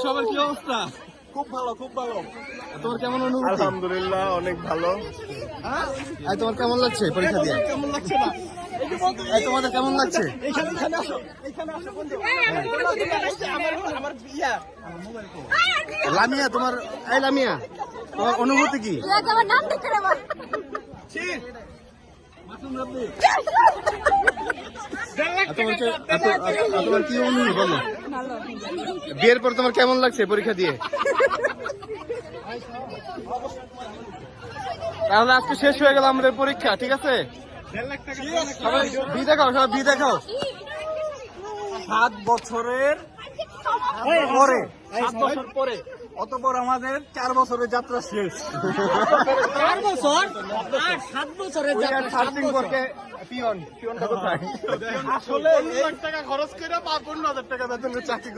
সবার কি অবস্থা? খুব ভালো, খুব ভালো। তোমার কেমন অনুভূতি? আলহামদুলিল্লাহ, অনেক ভালো। এই তোমার কেমন লাগছে পরীক্ষা দিয়ে? কেমন লাগছে না? এই তোমাদের কেমন লাগছে? এখানে আসো, এখানে আসো বন্ধু। আমার ইয়া লামিয়া তোমার, এই লামিয়া তোমার অনুভূতি কি? আমার নাম দেখে নেবার তোমার কি অনুভূতি বলো? বিয়ের পর তোমার কেমন লাগছে পরীক্ষা দিয়ে? তাহলে আজকে শেষ হয়ে গেল আমাদের পরীক্ষা, ঠিক আছে? সবাই বি দেখাও, সবাই বি দেখাও। 7 বছরের পরে, 7 বছর পরে, অতঃপর আমাদের 4 বছরের যাত্রা শেষ। 4 বছর আর 7 বছরের সার্চিং করতে পিয়নটা কোথায়? আসলে 1 লাখ টাকা খরচ করে 15,000 টাকা বেতনের চাকরি